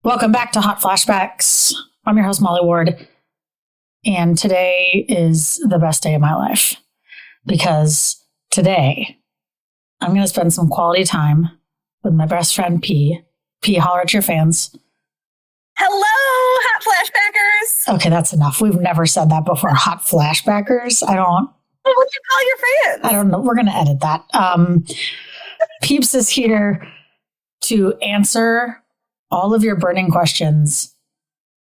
Welcome back to Hot Flashbacks. I'm your host, Molly Ward, and today is the best day of my life because today I'm going to spend some quality time with my best friend, P. P, holler at your fans. Hello, Hot Flashbackers. Okay, that's enough. We've never said that before. Hot Flashbackers. What do you call your fans? I don't know. We're going to edit that. Peeps is here to answer all of your burning questions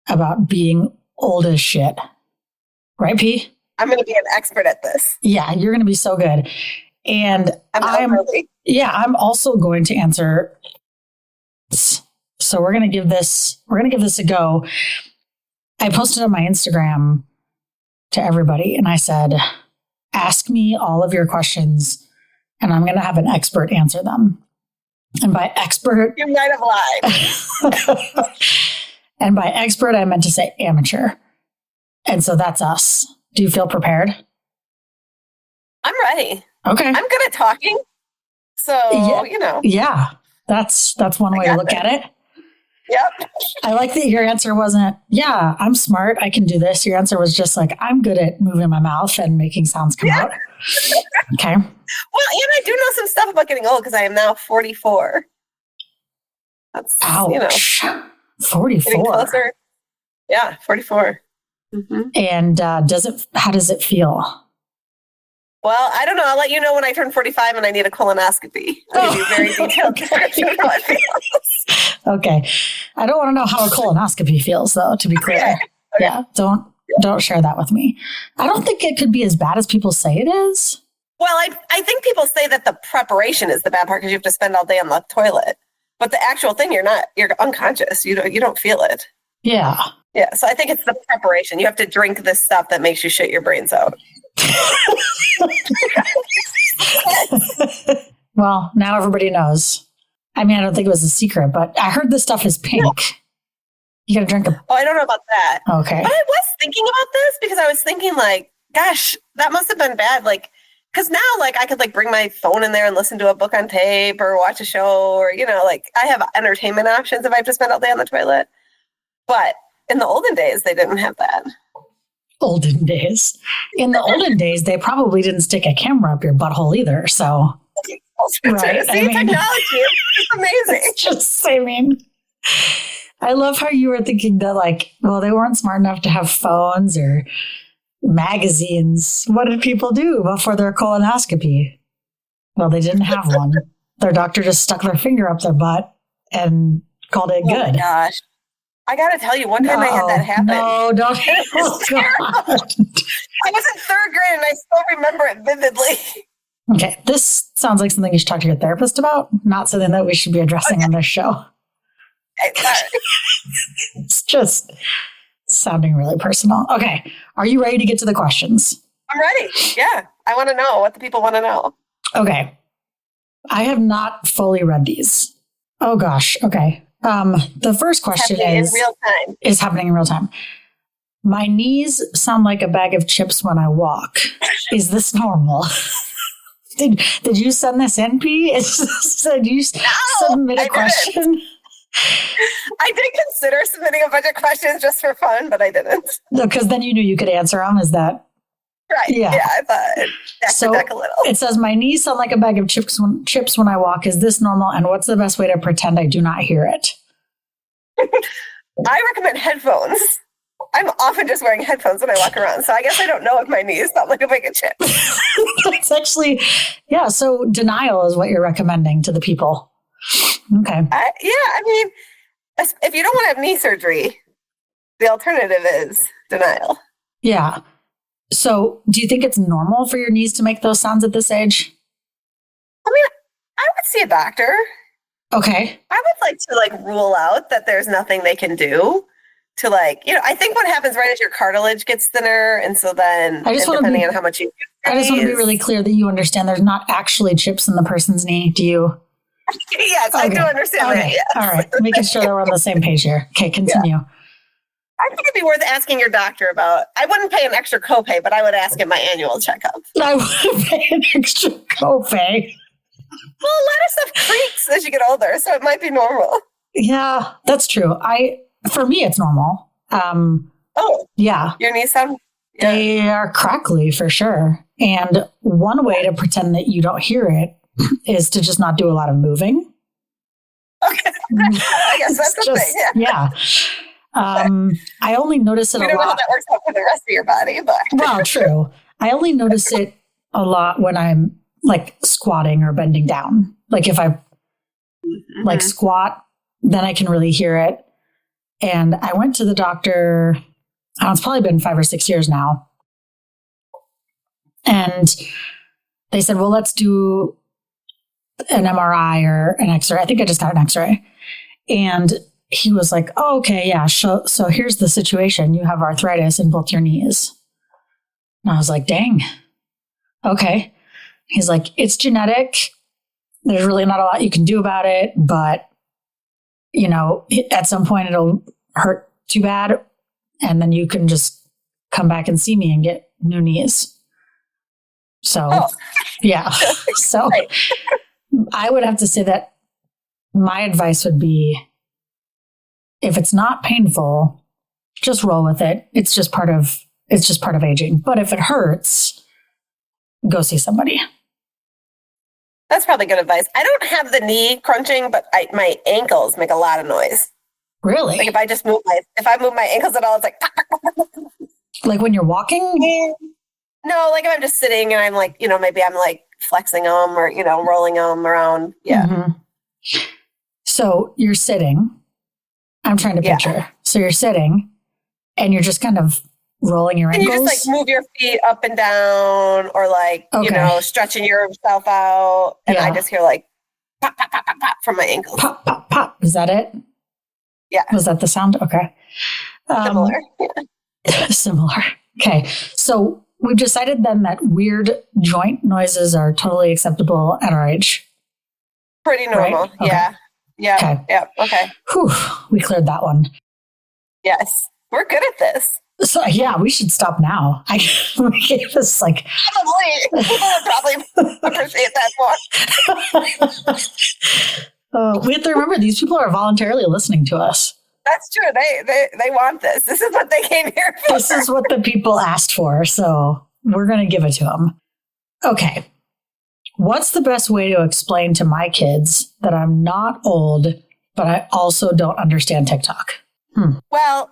about being old as shit. Right, P? I'm going to be an expert at this. Yeah, you're going to be so good. And I'm also going to answer. So we're going to give this a go. I posted on my Instagram to everybody and I said, ask me all of your questions and I'm going to have an expert answer them. And by expert, you might have lied. And by expert, I meant to say amateur. And so that's us. Do you feel prepared? I'm ready. Okay. I'm good at talking. So, Yeah, that's one way to look at it. Yep. I like that your answer wasn't, yeah, I'm smart, I can do this. Your answer was just like, I'm good at moving my mouth and making sounds come out. Okay. Well, and I do know some stuff about getting old because I am now 44. That's, ouch. 44. Yeah, 44. Mm-hmm. And how does it feel? Well, I don't know. I'll let you know when I turn 45 and I need a colonoscopy. I'll give you a very detailed description of how it feels. Okay. I don't want to know how a colonoscopy feels, though, to be clear. Okay. Yeah, don't share that with me. I don't think it could be as bad as people say it is. Well, I think people say that the preparation is the bad part because you have to spend all day on the toilet. But the actual thing, you're unconscious. You don't feel it. Yeah. Yeah. So I think it's the preparation. You have to drink this stuff that makes you shit your brains out. Well, now everybody knows. I mean, I don't think it was a secret, but I heard this stuff is pink. You gotta drink I don't know about that. Okay. But I was thinking about this because I was thinking like, gosh, that must have been bad. Like, because now like I could like bring my phone in there and listen to a book on tape or watch a show or, like I have entertainment options if I have to spend all day on the toilet. But in the olden days, they didn't have that. Olden days. In the olden days, they probably didn't stick a camera up your butthole either. So, right? Technology is amazing. I love how you were thinking that they weren't smart enough to have phones or magazines. What did people do before their colonoscopy? Well, they didn't have one. Their doctor just stuck their finger up their butt and called it good. Oh my gosh. I got to tell you, one time I had that happen. No, don't. Oh, God. I was in third grade and I still remember it vividly. Okay, this sounds like something you should talk to your therapist about, not something that we should be addressing on this show. It's just sounding really personal. Okay, are you ready to get to the questions? I'm ready. Yeah, I want to know what the people want to know. Okay, I have not fully read these. Oh gosh, okay. The first question is happening in real time. My knees sound like a bag of chips when I walk. Is this normal? Did you send this in, P? Did you submit a question? I did consider submitting a bunch of questions just for fun, but I didn't. No, because then you knew you could answer them. Is that right? Yeah, I thought deck a little. It says, my knees sound like a bag of chips when I walk. Is this normal? And what's the best way to pretend I do not hear it? I recommend headphones. I'm often just wearing headphones when I walk around, so I guess I don't know if my knees sound like a bag of chips. It's actually, yeah, so denial is what you're recommending to the people. Okay. I mean, if you don't want to have knee surgery, the alternative is denial. Yeah. So do you think it's normal for your knees to make those sounds at this age? I mean, I would see a doctor. Okay. I would like to rule out that there's nothing they can do to I think what happens right is your cartilage gets thinner. And so then depending on how much you I just want to be really clear that you understand there's not actually chips in the person's knee. Do you? Yes, okay. I do understand that. Yes. All right. Making sure that we're on the same page here. Okay, continue. Yeah. I think it'd be worth asking your doctor about. I wouldn't pay an extra copay, but I would ask at my annual checkup. I wouldn't pay an extra copay. Well, a lot of stuff creaks as you get older, so it might be normal. Yeah, that's true. For me, it's normal. Yeah. Your knees sound... Yeah. They are crackly for sure. And one way to pretend that you don't hear it is to just not do a lot of moving. Okay. I guess that's the thing. Yeah. I only notice it a lot. We don't know how that works out for the rest of your body, but... Well, true. I only notice it a lot when I'm like squatting or bending down. Like if I like squat, then I can really hear it. And I went to the doctor, it's probably been 5 or 6 years now. And they said, well, let's do an MRI or an X-ray. I think I just got an X-ray. And he was like, oh, okay, yeah. So here's the situation. You have arthritis in both your knees. And I was like, dang. Okay. He's like, it's genetic. There's really not a lot you can do about it, but at some point it'll hurt too bad. And then you can just come back and see me and get new knees. So, yeah. So I would have to say that my advice would be, if it's not painful, just roll with it. It's just part of aging. But if it hurts, go see somebody. That's probably good advice. I don't have the knee crunching, but my ankles make a lot of noise. Really? Like if I move my ankles at all, it's like... Like when you're walking? No, like if I'm just sitting and I'm like, maybe I'm like flexing them or, rolling them around. Yeah. Mm-hmm. So you're sitting. I'm trying to picture. Yeah. So you're sitting and you're just kind of rolling your ankles. And you just like move your feet up and down or like, stretching yourself out. And I just hear like pop, pop, pop, pop, pop from my ankles. Pop, pop, pop. Is that it? Yeah. Was that the sound? Okay. Similar. Similar. Okay. So we've decided then that weird joint noises are totally acceptable at our age. Pretty normal. Right? Okay. Yeah. Yeah. Okay. Yeah. Okay. Whew, we cleared that one. Yes. We're good at this. So yeah, we should stop now. We gave this like... Probably. People would probably appreciate that more. We have to remember, these people are voluntarily listening to us. That's true. They want this. This is what they came here for. This is what the people asked for. So we're going to give it to them. Okay. What's the best way to explain to my kids that I'm not old, but I also don't understand TikTok? Well,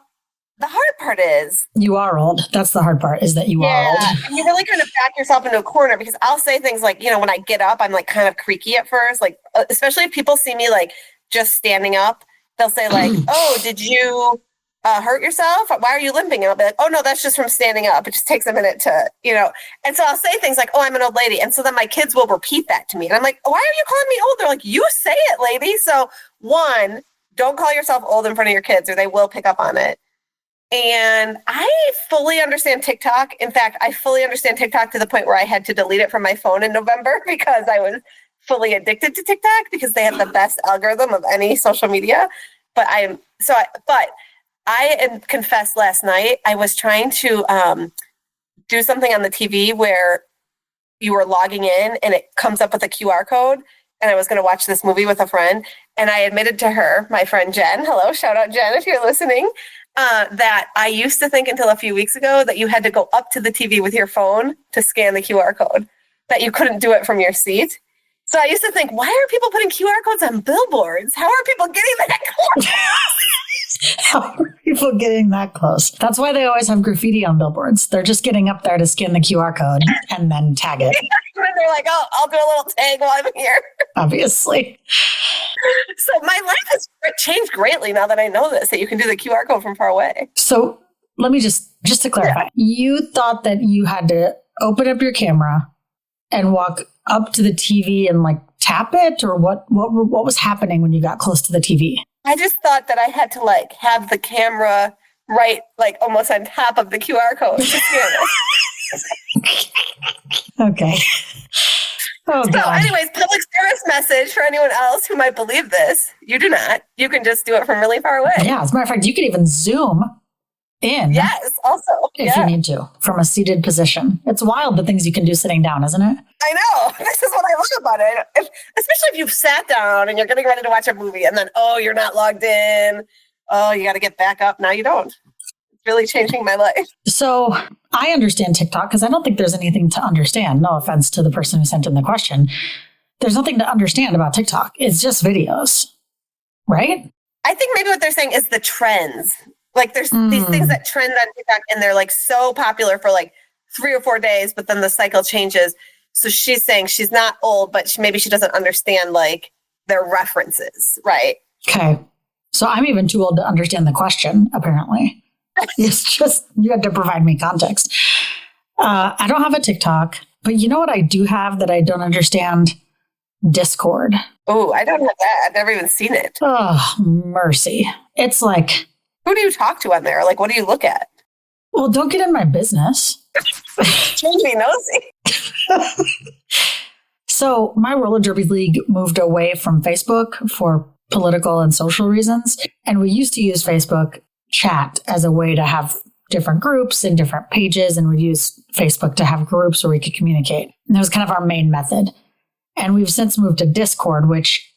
the hard part is... You are old. That's the hard part, is that you are old. And you really kind of back yourself into a corner, because I'll say things like, when I get up, I'm like kind of creaky at first, like, especially if people see me like just standing up, they'll say like, oh, did you hurt yourself? Why are you limping? And I'll be like, oh no, that's just from standing up. It just takes a minute to, and so I'll say things like, oh, I'm an old lady. And so then my kids will repeat that to me. And I'm like, why are you calling me old? They're like, you say it, lady. So one, don't call yourself old in front of your kids or they will pick up on it. And I fully understand TikTok. In fact, I fully understand TikTok to the point where I had to delete it from my phone in November because I was fully addicted to TikTok because they have the best algorithm of any social media. But I confessed last night, I was trying to do something on the TV where you were logging in and it comes up with a QR code. And I was going to watch this movie with a friend. And I admitted to her, my friend Jen, hello, shout out Jen if you're listening, that I used to think until a few weeks ago that you had to go up to the TV with your phone to scan the QR code, that you couldn't do it from your seat. So I used to think, why are people putting QR codes on billboards? How are people getting that close? How are people getting that close? That's why they always have graffiti on billboards. They're just getting up there to scan the QR code and then tag it. And they're like, oh, I'll do a little tag while I'm here. Obviously. So my life has changed greatly now that I know this, that you can do the QR code from far away. So let me just to clarify. You thought that you had to open up your camera and walk up to the TV and like tap it, or what was happening when you got close to the TV? I just thought that I had to like have the camera right, like almost on top of the QR code to scan it. Okay. Oh, so anyways, public service message for anyone else who might believe this. You do not. You can just do it from really far away. Yeah. As a matter of fact, you can even zoom in. Yes, also. If you need to, from a seated position. It's wild the things you can do sitting down, isn't it? I know. This is what I love about it. Especially if you've sat down and you're getting ready to watch a movie and then, you're not logged in. Oh, you got to get back up. Now you don't. It's really changing my life. So I understand TikTok because I don't think there's anything to understand. No offense to the person who sent in the question. There's nothing to understand about TikTok. It's just videos, right? I think maybe what they're saying is the trends. Like there's these things that trend on TikTok and they're like so popular for like 3 or 4 days, but then the cycle changes. So she's saying she's not old, but maybe she doesn't understand like their references, right? Okay. So I'm even too old to understand the question, apparently. It's just, you had to provide me context. I don't have a TikTok, but you know what I do have that I don't understand? Discord. Oh, I don't have that. I've never even seen it. Oh, mercy. It's like... Who do you talk to on there? Like, what do you look at? Well, don't get in my business. Change me nosy. So my roller derby league moved away from Facebook for political and social reasons. And we used to use Facebook chat as a way to have different groups and different pages. And we used Facebook to have groups where we could communicate. And that was kind of our main method. And we've since moved to Discord, which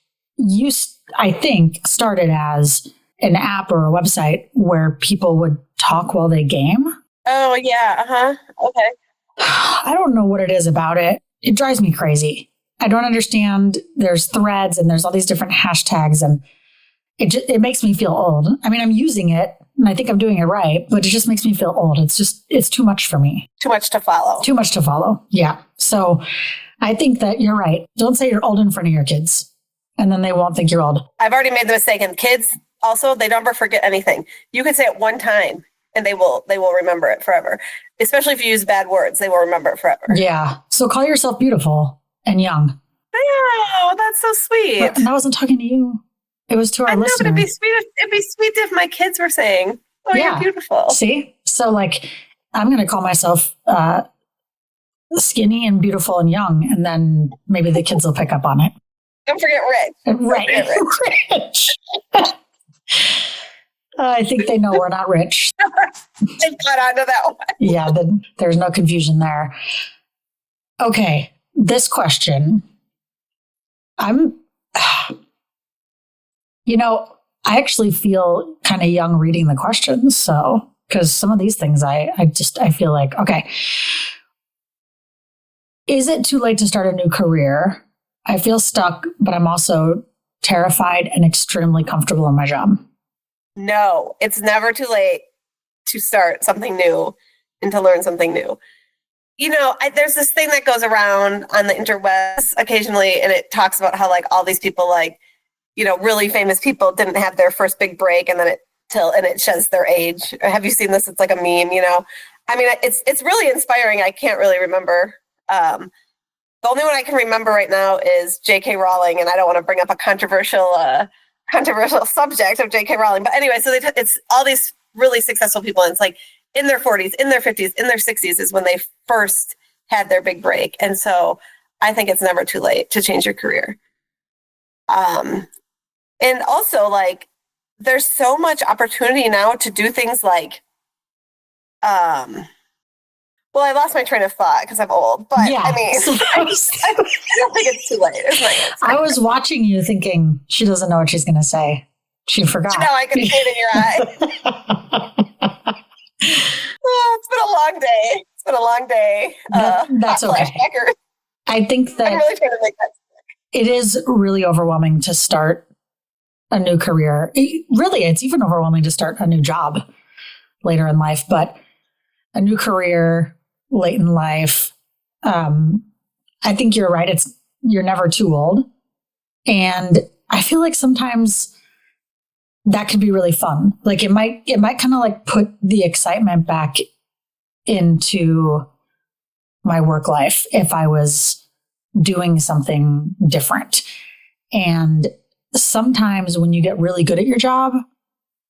I think started as an app or a website where people would talk while they game. Oh, yeah. Okay. I don't know what it is about it. It drives me crazy. I don't understand. There's threads and there's all these different hashtags and it makes me feel old. I mean, I'm using it and I think I'm doing it right, but it just makes me feel old. It's too much for me. Too much to follow. Too much to follow. Yeah. So I think that you're right. Don't say you're old in front of your kids and then they won't think you're old. I've already made the mistake, and kids also, they never forget anything. You can say it one time and they will remember it forever. Especially if you use bad words, they will remember it forever. Yeah. So call yourself beautiful and young. Oh, that's so sweet. And I wasn't talking to you. It was to our listeners. But it'd be sweet if my kids were saying, you're beautiful. See? So like, I'm going to call myself skinny and beautiful and young, and then maybe the kids will pick up on it. Don't forget rich. Right. Rich. I think they know we're not rich. They've got onto that one. Yeah, there's no confusion there. Okay, this question. I actually feel kind of young reading the questions. So, because some of these things I feel like, okay. Is it too late to start a new career? I feel stuck, but I'm also terrified and extremely comfortable in my job. No, it's never too late to start something new and to learn something new. There's this thing that goes around on the interwebs occasionally, and it talks about how like all these people, like, really famous people didn't have their first big break, and then it shows their age. Have you seen this? It's like a meme, I mean, it's really inspiring. I can't really remember. The only one I can remember right now is J.K. Rowling, and I don't want to bring up a controversial subject of J.K. Rowling. But anyway, so it's all these really successful people, and it's like in their 40s, in their 50s, in their 60s is when they first had their big break. And so I think it's never too late to change your career. And also, like, there's so much opportunity now to do things like, well, I lost my train of thought because I'm old, but yeah, I mean, I don't think it's too late. Is my answer. I was watching you thinking, she doesn't know what she's going to say. She forgot. No, I can see it in your eye. It's been a long day. It's been a long day. That's okay. I think that I'm really trying to make that stick. It is really overwhelming to start a new career. It's even overwhelming to start a new job later in life, but a new career late in life. I think you're right. You're never too old. And I feel like sometimes that could be really fun. Like it might kind of like put the excitement back into my work life if I was doing something different. And sometimes when you get really good at your job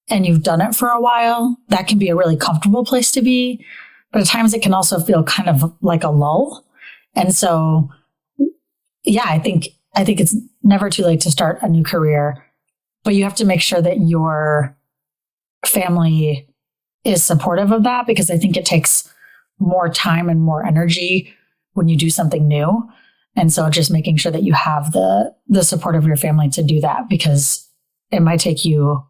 and you've done it for a while, that can be a really comfortable place to be. But at times it can also feel kind of like a lull. And so, yeah, I think it's never too late to start a new career, but you have to make sure that your family is supportive of that, because I think it takes more time and more energy when you do something new. And so just making sure that you have the support of your family to do that, because it might take you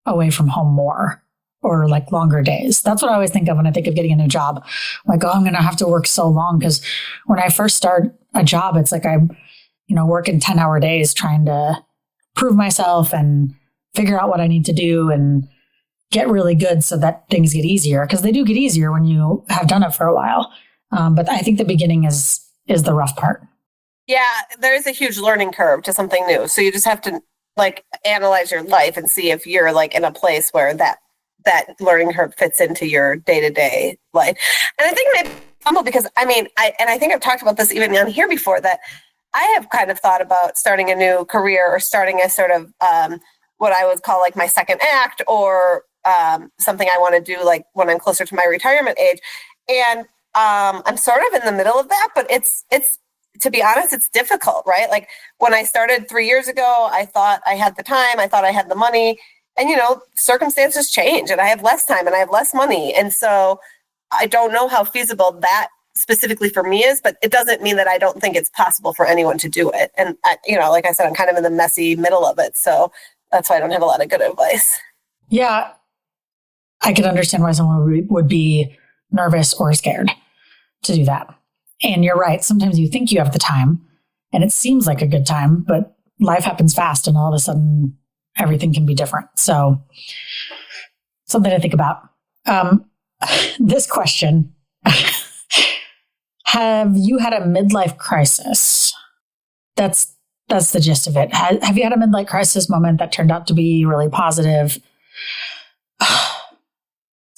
away from home more, or like longer days. That's what I always think of when I think of getting a new job. Like, oh, I'm going to have to work so long, because when I first start a job, it's like I'm, working 10-hour days trying to prove myself and figure out what I need to do and get really good so that things get easier, because they do get easier when you have done it for a while. But I think the beginning is the rough part. Yeah, there's a huge learning curve to something new. So you just have to like analyze your life and see if you're like in a place where that learning curve fits into your day-to-day life. And I think maybe because I think I've talked about this even on here before, that I have kind of thought about starting a new career, or starting a sort of what I would call like my second act, or something I want to do like when I'm closer to my retirement age. And I'm sort of in the middle of that, but it's to be honest, it's difficult, right? Like when I started 3 years ago, I thought I had the time, I thought I had the money, and circumstances change, and I have less time and I have less money. And so I don't know how feasible that specifically for me is, but it doesn't mean that I don't think it's possible for anyone to do it. And like I said, I'm kind of in the messy middle of it. So that's why I don't have a lot of good advice. Yeah. I could understand why someone would be nervous or scared to do that. And you're right. Sometimes you think you have the time and it seems like a good time, but life happens fast and all of a sudden everything can be different. So something to think about. This question, have you had a midlife crisis? That's the gist of it. Have you had a midlife crisis moment that turned out to be really positive?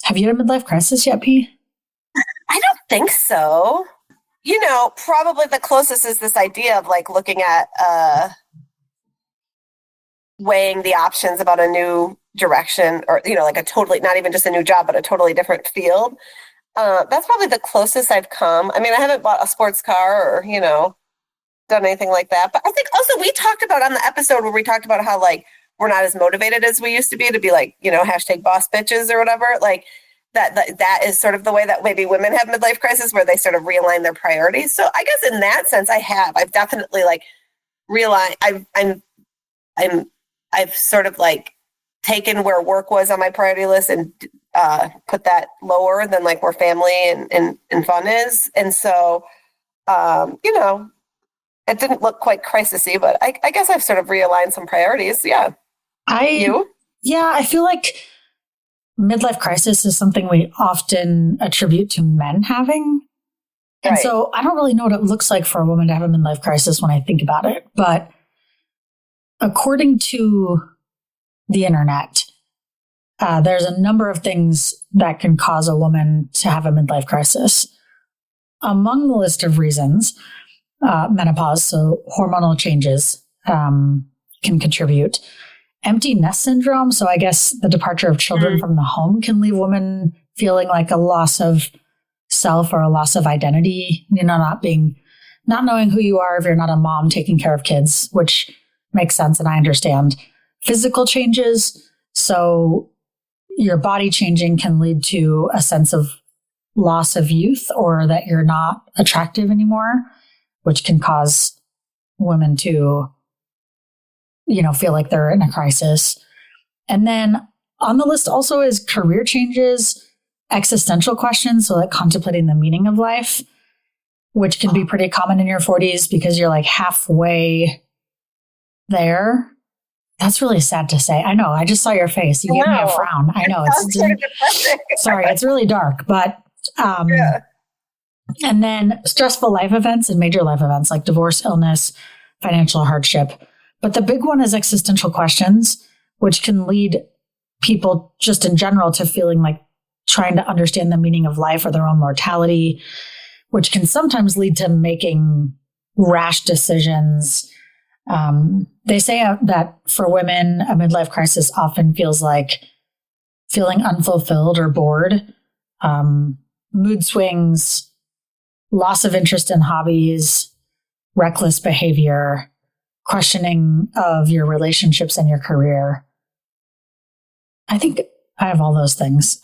Have you had a midlife crisis yet, P? I don't think so. Probably the closest is this idea of like looking at weighing the options about a new direction, or, like a totally, not even just a new job, but a totally different field. That's probably the closest I've come. I mean, I haven't bought a sports car or, done anything like that. But I think also we talked about on the episode where we talked about how like we're not as motivated as we used to be like, hashtag boss bitches or whatever. Like that is sort of the way that maybe women have midlife crisis, where they sort of realign their priorities. So I guess in that sense, I've definitely like realized I've sort of like taken where work was on my priority list and put that lower than like where family and fun is. And so, it didn't look quite crisisy, but I guess I've sort of realigned some priorities. Yeah. Yeah, I feel like midlife crisis is something we often attribute to men having. And so I don't really know what it looks like for a woman to have a midlife crisis when I think about it. But according to the internet, there's a number of things that can cause a woman to have a midlife crisis. Among the list of reasons, menopause, so hormonal changes, can contribute. Empty nest syndrome, so I guess the departure of children from the home can leave women feeling like a loss of self or a loss of identity, not knowing who you are if you're not a mom taking care of kids, which makes sense and I understand. Physical changes, so your body changing can lead to a sense of loss of youth or that you're not attractive anymore, which can cause women to, feel like they're in a crisis. And then on the list also is career changes, existential questions, so like contemplating the meaning of life, which can be pretty common in your 40s because you're like halfway there. That's really sad to say. I know. I just saw your face. You gave me a frown. I know. Sorry, it's really dark, but and then stressful life events and major life events like divorce, illness, financial hardship. But the big one is existential questions, which can lead people just in general to feeling like trying to understand the meaning of life or their own mortality, which can sometimes lead to making rash decisions. They say that for women, a midlife crisis often feels like feeling unfulfilled or bored, mood swings, loss of interest in hobbies, reckless behavior, questioning of your relationships and your career. I think I have all those things.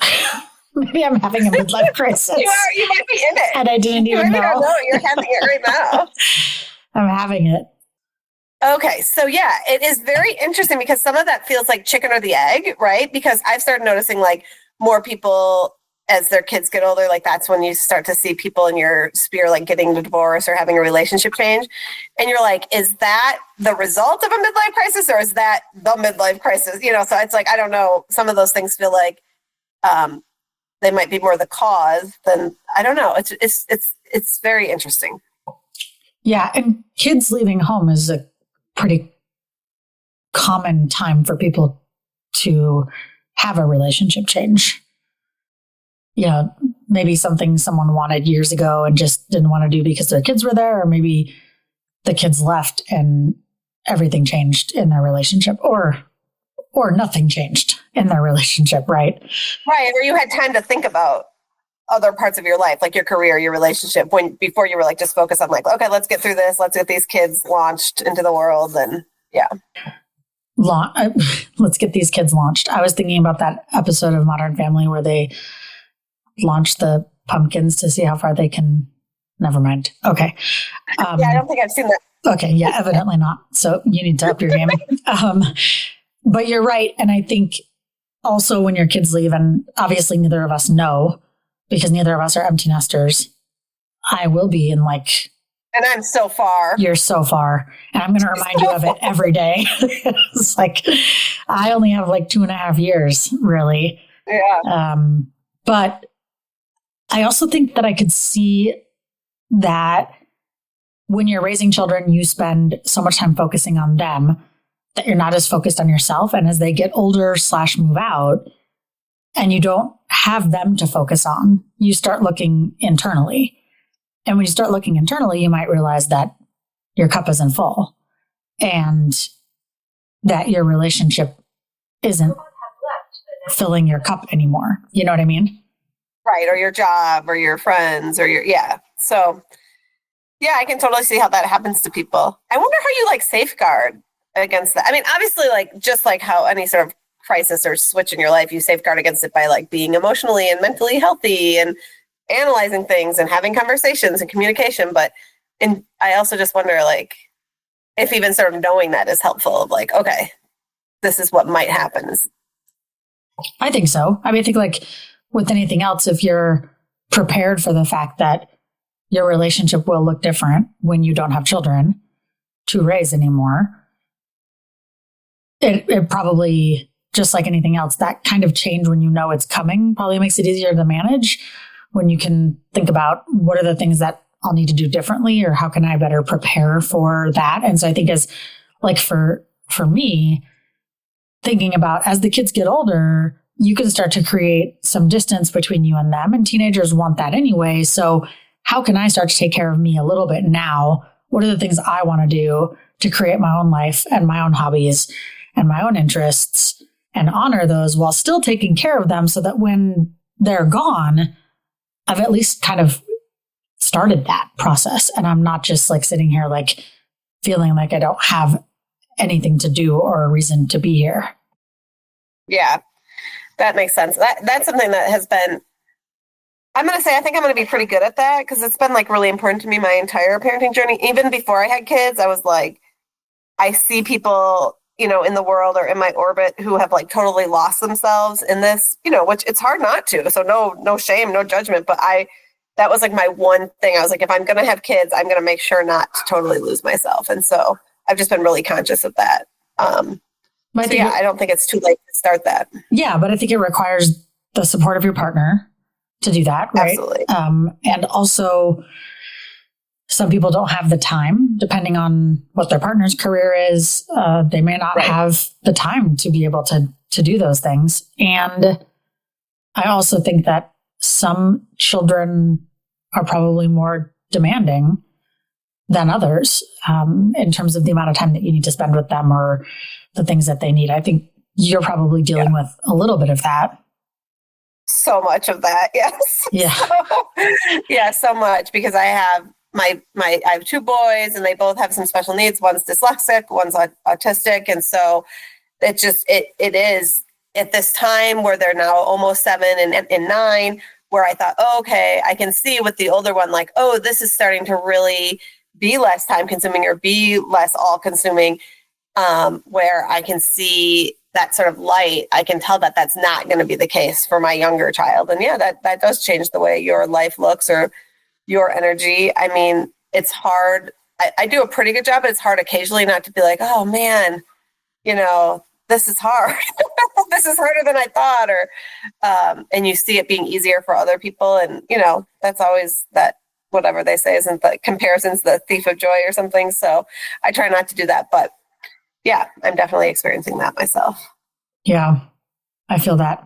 Maybe I'm having a midlife crisis. You might be in it. And I didn't even know. Don't know. You're having it right now. I'm having it. Okay. So yeah, it is very interesting because some of that feels like chicken or the egg, right? Because I've started noticing like more people as their kids get older, like that's when you start to see people in your sphere like getting a divorce or having a relationship change. And you're like, is that the result of a midlife crisis or is that the midlife crisis? You know, so it's like, I don't know. Some of those things feel like they might be more the cause than, I don't know. It's very interesting. Yeah. And kids leaving home is a pretty common time for people to have a relationship change. You know, maybe something someone wanted years ago and just didn't want to do because their kids were there, or maybe the kids left and everything changed in their relationship, or nothing changed in their relationship, right? Right. Or you had time to think about other parts of your life, like your career, your relationship, before you were like just focused on like, okay, let's get through this. Let's get these kids launched into the world. And yeah. Let's get these kids launched. I was thinking about that episode of Modern Family where they launched the pumpkins to see how far they can. Never mind. Okay. Yeah, I don't think I've seen that. Okay. Yeah, evidently not. So you need to up your game. But you're right. And I think also when your kids leave, and obviously neither of us know because neither of us are empty nesters, I will be in like... And I'm so far. You're so far. And I'm going to remind you of it every day. It's like, I only have like 2.5 years, really. Yeah. But I also think that I could see that when you're raising children, you spend so much time focusing on them that you're not as focused on yourself. And as they get older / move out and you don't have them to focus on, you start looking internally. And when you start looking internally, you might realize that your cup isn't full and that your relationship isn't filling your cup anymore. You know what I mean? Right. Or your job or your friends or yeah. So yeah, I can totally see how that happens to people. I wonder how you like safeguard against that. I mean, obviously like just like how any sort of crisis or switch in your life, you safeguard against it by like being emotionally and mentally healthy and analyzing things and having conversations and communication. And I also just wonder like if even sort of knowing that is helpful of like, okay, this is what might happen. I think so. I mean, I think like with anything else, if you're prepared for the fact that your relationship will look different when you don't have children to raise anymore, it probably, just like anything else, that kind of change when you know it's coming probably makes it easier to manage when you can think about what are the things that I'll need to do differently or how can I better prepare for that. And so I think as like for me, thinking about as the kids get older, you can start to create some distance between you and them, and teenagers want that anyway. So how can I start to take care of me a little bit now? What are the things I want to do to create my own life and my own hobbies and my own interests and honor those while still taking care of them so that when they're gone, I've at least kind of started that process. And I'm not just like sitting here like feeling like I don't have anything to do or a reason to be here. Yeah, that makes sense. That's something that has been, I'm going to say, I think I'm going to be pretty good at that because it's been like really important to me my entire parenting journey. Even before I had kids, I was like, I see people, you know, in the world or in my orbit who have like totally lost themselves in this, you know, which it's hard not to. So no shame, no judgment. But that was like my one thing. I was like, if I'm going to have kids, I'm going to make sure not to totally lose myself. And so I've just been really conscious of that. I don't think it's too late to start that. Yeah, but I think it requires the support of your partner to do that, right? Absolutely. And also, some people don't have the time, depending on what their partner's career is. They may not have the time to be able to do those things. And I also think that some children are probably more demanding than others in terms of the amount of time that you need to spend with them or the things that they need. I think you're probably dealing with a little bit of that. So much of that, yes. Yeah. So much because I have I have 2 boys and they both have some special needs. One's dyslexic, one's autistic. And so it at this time where they're now almost 7 and 9, where I thought, oh, okay, I can see with the older one, like, oh, this is starting to really be less time consuming or be less all consuming, where I can see that sort of light. I can tell that that's not going to be the case for my younger child. And yeah, that does change the way your life looks or your energy. I mean, it's hard. I do a pretty good job, but it's hard occasionally not to be like, oh man, this is hard. This is harder than I thought. Or, and you see it being easier for other people. And, that's always that, whatever they say, isn't the comparison's the thief of joy or something. So I try not to do that, but yeah, I'm definitely experiencing that myself. Yeah, I feel that.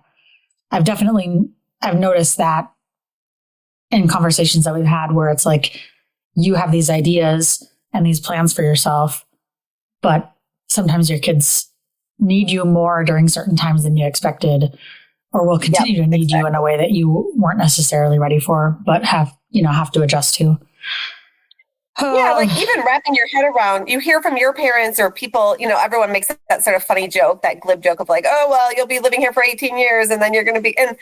I've noticed that in conversations that we've had where it's like, you have these ideas and these plans for yourself, but sometimes your kids need you more during certain times than you expected, or will continue to need you in a way that you weren't necessarily ready for, but have to adjust to. Yeah, like even wrapping your head around, you hear from your parents or people, everyone makes that sort of funny joke, that glib joke of like, oh, well, you'll be living here for 18 years and then you're going to be, and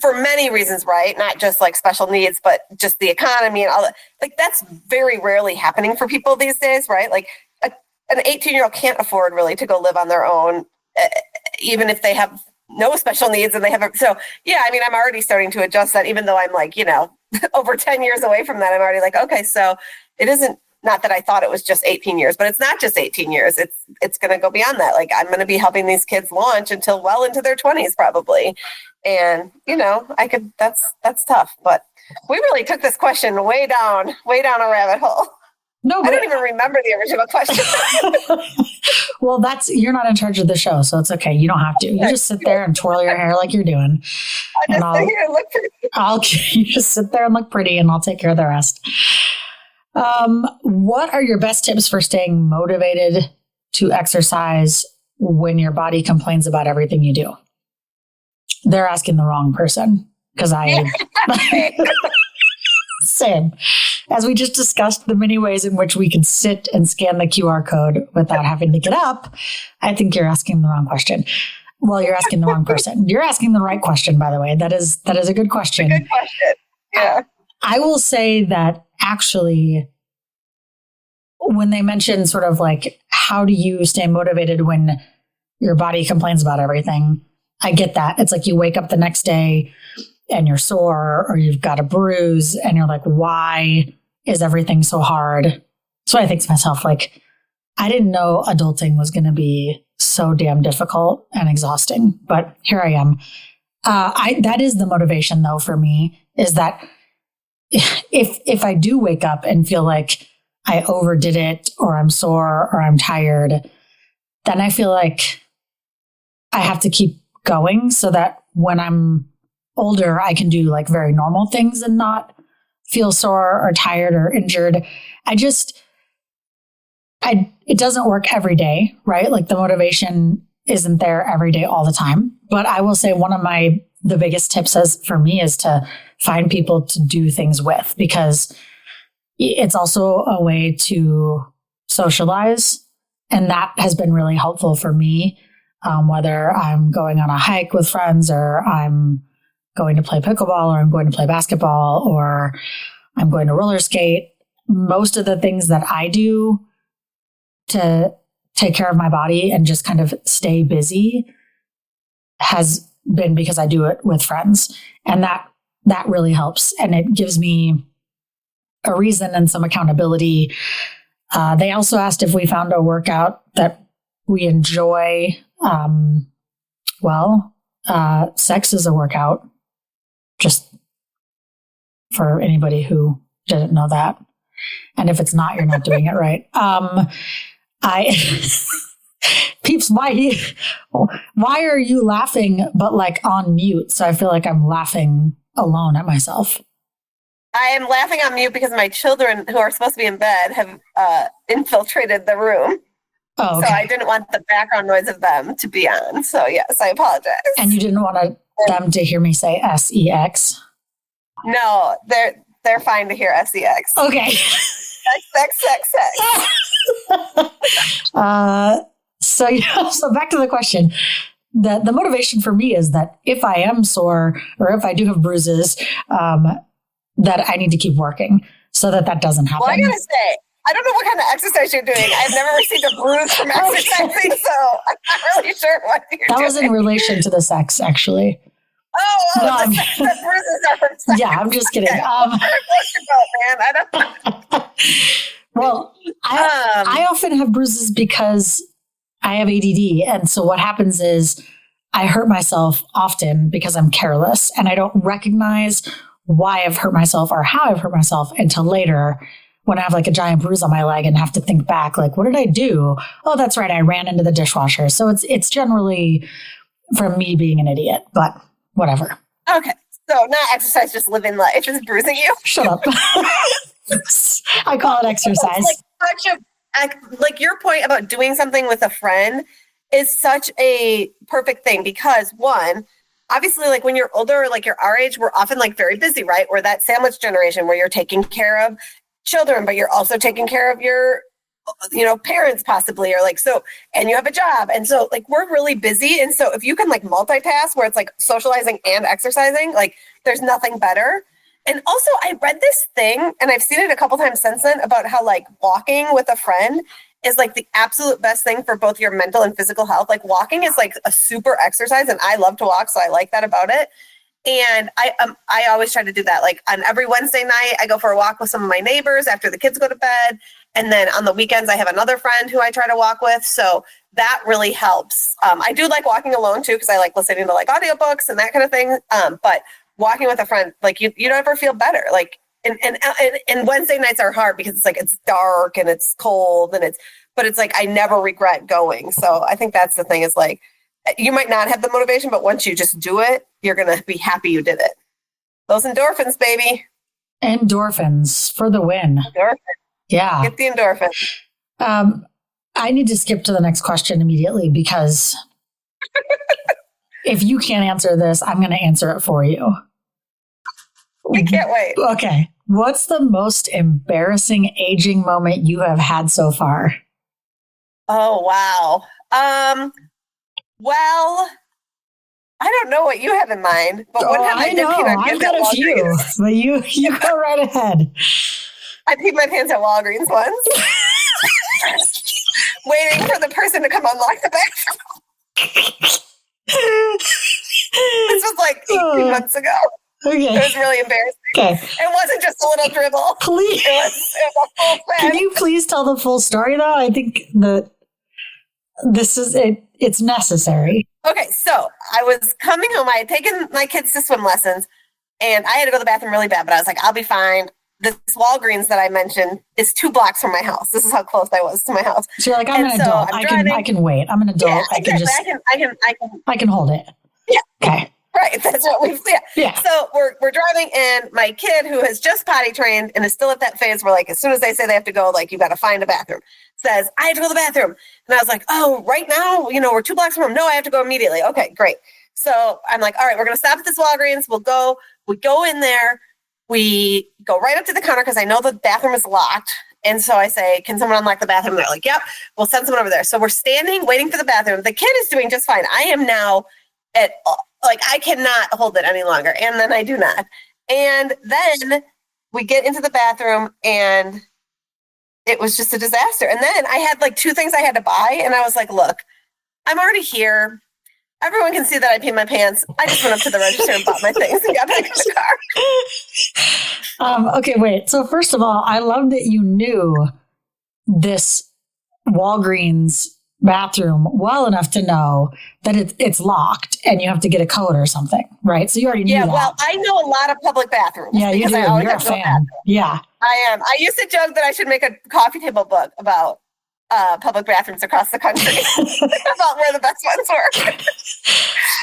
for many reasons, right? Not just like special needs, but just the economy and all that. Like that's very rarely happening for people these days, right? Like an 18-year-old can't afford really to go live on their own, even if they have no special needs and they have so yeah, I mean, I'm already starting to adjust that, even though I'm like, over 10 years away from that. I'm already like, okay, so it isn't, not that I thought it was just 18 years, but it's not just 18 years. It's going to go beyond that. Like I'm going to be helping these kids launch until well into their 20s probably. And, that's tough, but we really took this question way down a rabbit hole. No, I don't even remember the original question. Well, you're not in charge of the show, so it's okay. You don't have to. You just sit there and twirl your hair like you're doing. You just sit there and look pretty, and I'll take care of the rest. What are your best tips for staying motivated to exercise when your body complains about everything you do? They're asking the wrong person because same. As we just discussed the many ways in which we can sit and scan the QR code without having to get up, I think you're asking the wrong question. Well, you're asking the wrong person. You're asking the right question, by the way. That is a good question. Good question. Yeah. I will say that actually, when they mention sort of like, how do you stay motivated when your body complains about everything? I get that. It's like you wake up the next day and you're sore or you've got a bruise and you're like, why is everything so hard? So I think to myself, like, I didn't know adulting was going to be so damn difficult and exhausting, but here I am. That is the motivation though for me, is that if I do wake up and feel like I overdid it or I'm sore or I'm tired, then I feel like I have to keep going so that when I'm older, I can do like very normal things and not feel sore or tired or injured. It doesn't work every day, right? Like the motivation isn't there every day all the time. But I will say one of the biggest tips for me is to find people to do things with, because it's also a way to socialize. And that has been really helpful for me, whether I'm going on a hike with friends or I'm going to play pickleball or I'm going to play basketball or I'm going to roller skate. Most of the things that I do to take care of my body and just kind of stay busy has been because I do it with friends. And that really helps. And it gives me a reason and some accountability. They also asked if we found a workout that we enjoy. Sex is a workout, just for anybody who didn't know that. And if it's not, you're not doing it right. Peeps, why are you laughing, but like on mute? So I feel like I'm laughing alone at myself. I am laughing on mute because my children, who are supposed to be in bed, have infiltrated the room. Oh, okay. So I didn't want the background noise of them to be on. So yes, I apologize. And you didn't want them to hear me say sex? No, they're fine to hear sex. Okay. Sex. So back to the question. the motivation for me is that if I am sore or if I do have bruises, that I need to keep working so that doesn't happen. Well, I gotta say, I don't know what kind of exercise you're doing. I've never received a bruise from exercising, so I'm not really sure what you're doing. That was in relation to the sex, actually. Oh, no, the bruises are from sex. Yeah, I'm just kidding. Okay. I don't know. Well, I often have bruises because I have ADD. And so what happens is I hurt myself often because I'm careless and I don't recognize why I've hurt myself or how I've hurt myself until later when I have like a giant bruise on my leg and have to think back, like, what did I do? Oh, that's right. I ran into the dishwasher. So it's generally from me being an idiot, but whatever. Okay. So not exercise, just living life. It's just bruising you. Shut up. I call it exercise. Like your point about doing something with a friend is such a perfect thing because one, obviously, like when you're older, like you're our age, we're often like very busy, right? We're that sandwich generation where you're taking care of children, but you're also taking care of your, parents possibly, or like, so, and you have a job. And so like, we're really busy. And so if you can like multitask where it's like socializing and exercising, like there's nothing better. And also I read this thing and I've seen it a couple times since then about how like walking with a friend is like the absolute best thing for both your mental and physical health. Like walking is like a super exercise and I love to walk. So I like that about it. And I always try to do that. Like on every Wednesday night, I go for a walk with some of my neighbors after the kids go to bed. And then on the weekends, I have another friend who I try to walk with. So that really helps. I do like walking alone too, because I like listening to like audiobooks and that kind of thing. But walking with a friend, like you don't ever feel better. Like, and Wednesday nights are hard because it's like, it's dark and it's cold but it's like, I never regret going. So I think that's the thing is like, you might not have the motivation, but once you just do it, you're going to be happy you did it. Those endorphins, baby. Endorphins for the win. Endorphins. Yeah. Get the endorphins. I need to skip to the next question immediately because if you can't answer this, I'm going to answer it for you. We can't wait. Okay. What's the most embarrassing aging moment you have had so far? Oh, wow. Well, I don't know what you have in mind, but what have I know. I've got a few, but you go right ahead. I peed my pants at Walgreens once, waiting for the person to come unlock the bathroom. This was like 18 months ago. Okay. It was really embarrassing. Okay. It wasn't just a little dribble. Please. It was a full plan. Can you please tell the full story, though? I think that this is it. It's necessary. Okay, so I was coming home. I had taken my kids to swim lessons, and I had to go to the bathroom really bad, but I was like, I'll be fine. This Walgreens that I mentioned is 2 blocks from my house. This is how close I was to my house. So you're like, I'm an adult. I can wait. I'm an adult. Yeah, exactly. I can hold it. Yeah. Okay. Right. That's what we've seen. Yeah. So we're driving, and my kid, who has just potty trained and is still at that phase where, like, as soon as they say they have to go, like, you got to find a bathroom, says, I have to go to the bathroom. And I was like, oh, right now, we're 2 blocks from home. No, I have to go immediately. Okay, great. So I'm like, all right, we're going to stop at this Walgreens. We go in there. We go right up to the counter because I know the bathroom is locked. And so I say, can someone unlock the bathroom? They're like, yep, we'll send someone over there. So we're standing, waiting for the bathroom. The kid is doing just fine. I am now I cannot hold it any longer. And then I do not. And then we get into the bathroom and it was just a disaster. And then I had like 2 things I had to buy. And I was like, look, I'm already here. Everyone can see that I peed my pants. I just went up to the register and bought my things and got back in the car. Okay, wait. So first of all, I love that you knew this Walgreens bathroom well enough to know that it's locked and you have to get a code or something, right? So you already knew that. Well, I know a lot of public bathrooms. Yeah, you do. You're a fan. Yeah. I am. I used to joke that I should make a coffee table book about public bathrooms across the country about where the best ones were.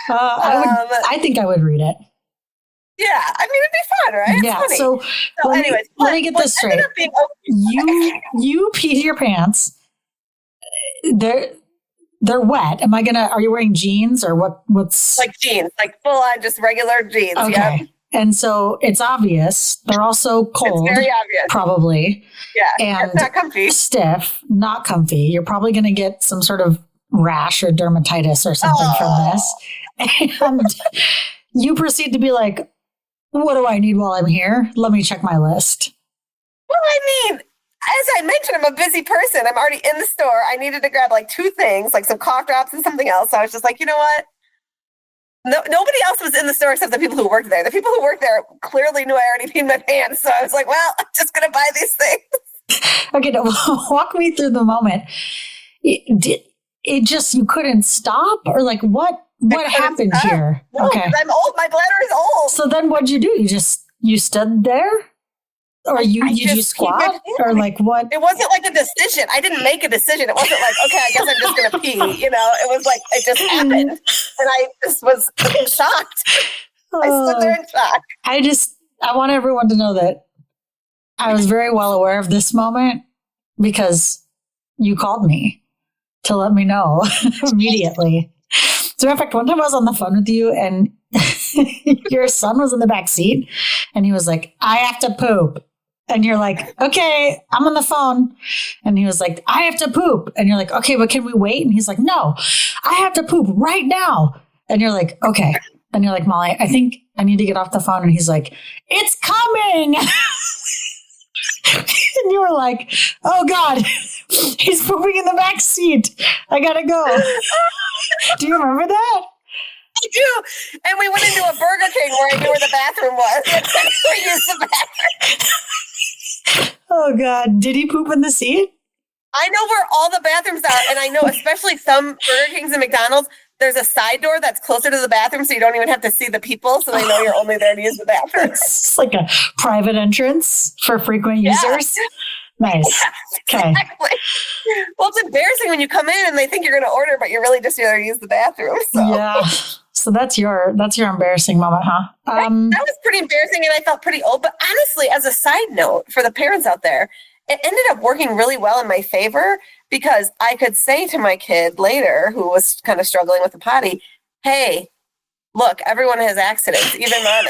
I think I would read it. Yeah, I mean, it'd be fun, right? Yeah. It's funny. So anyways, let me get this straight. You peed your pants. They're wet. Are you wearing jeans or what's like jeans, like full on just regular jeans? Okay. Yep. And so it's obvious. They're also cold. It's very obvious. Probably. Yeah. And it's not comfy. Stiff, not comfy. You're probably going to get some sort of rash or dermatitis or something from this. And you proceed to be like, what do I need while I'm here? Let me check my list. Well, I mean, as I mentioned, I'm a busy person. I'm already in the store. I needed to grab like 2 things, like some cough drops and something else. So I was just like, you know what? Nobody else was in the store except the people who worked there. The people who worked there clearly knew I already peed my pants. So I was like, well, I'm just going to buy these things. Okay, now walk me through the moment. It just, you couldn't stop? Or like, what happened here? No, okay. I'm old. My bladder is old. So then what'd you do? You stood there? Or you squat? Or like what? It wasn't like a decision. I didn't make a decision. It wasn't like, okay, I guess I'm just going to pee. It was like, it just happened. And I just was shocked. I stood there in shock. I want everyone to know that I was very well aware of this moment because you called me to let me know immediately. So in fact, one time I was on the phone with you and your son was in the back seat and he was like, I have to poop. And you're like, okay, I'm on the phone. And he was like, I have to poop. And you're like, okay, but can we wait? And he's like, no, I have to poop right now. And you're like, okay. And you're like, Molly, I think I need to get off the phone. And he's like, it's coming. And you were like, oh God, he's pooping in the back seat. I gotta go. Do you remember that? I do. And we went into a Burger King where I knew where the bathroom was. We used the bathroom. Oh God. Did he poop in the seat? I know where all the bathrooms are. And I know especially some Burger Kings and McDonald's, there's a side door that's closer to the bathroom so you don't even have to see the people. So they know you're only there to use the bathroom. It's like a private entrance for frequent users. Nice. Okay. Exactly. Well, it's embarrassing when you come in and they think you're going to order, but you're really just there to use the bathroom. So. Yeah. So that's your embarrassing moment, huh? That was pretty embarrassing and I felt pretty old. But honestly, as a side note for the parents out there, it ended up working really well in my favor because I could say to my kid later, who was kind of struggling with the potty, hey, look, everyone has accidents, even mommy.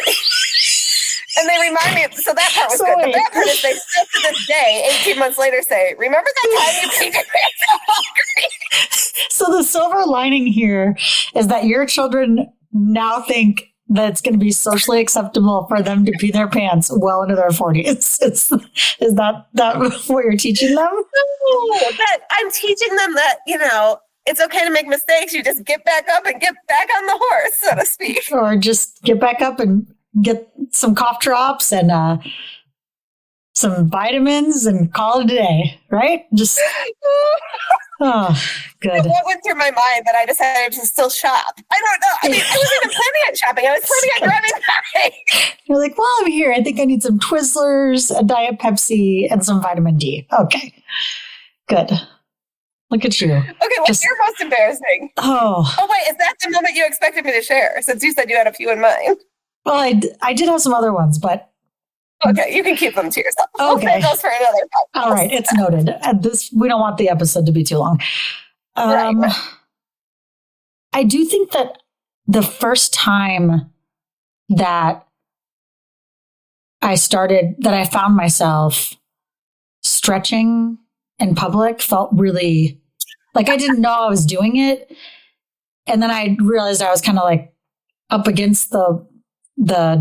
And they remind me, so that part was good. The bad part is they still to this day, 18 months later, say, remember that time you peed your pants so hungry? So the silver lining here is that your children now think that it's going to be socially acceptable for them to pee their pants well into their 40s. Is that what you're teaching them? No, I'm teaching them that, it's okay to make mistakes. You just get back up and get back on the horse, so to speak. Or just get back up and get some cough drops and some vitamins and call it a day, right? Just, oh, good. What went through my mind that I decided to still shop? I don't know. I mean, I wasn't even planning on shopping. I was planning on driving by. You're like, well, I'm here. I think I need some Twizzlers, a Diet Pepsi, and some vitamin D. Okay, good. Look at you. Okay, what's your most embarrassing? Oh, wait, is that the moment you expected me to share? Since you said you had a few in mind. Well, I did have some other ones, but okay, you can keep them to yourself. Okay, we'll save those for another podcast. All right, it's noted. And we don't want the episode to be too long. Right. I do think that the first time that I found myself stretching in public felt really like I didn't know I was doing it, and then I realized I was kind of like up against the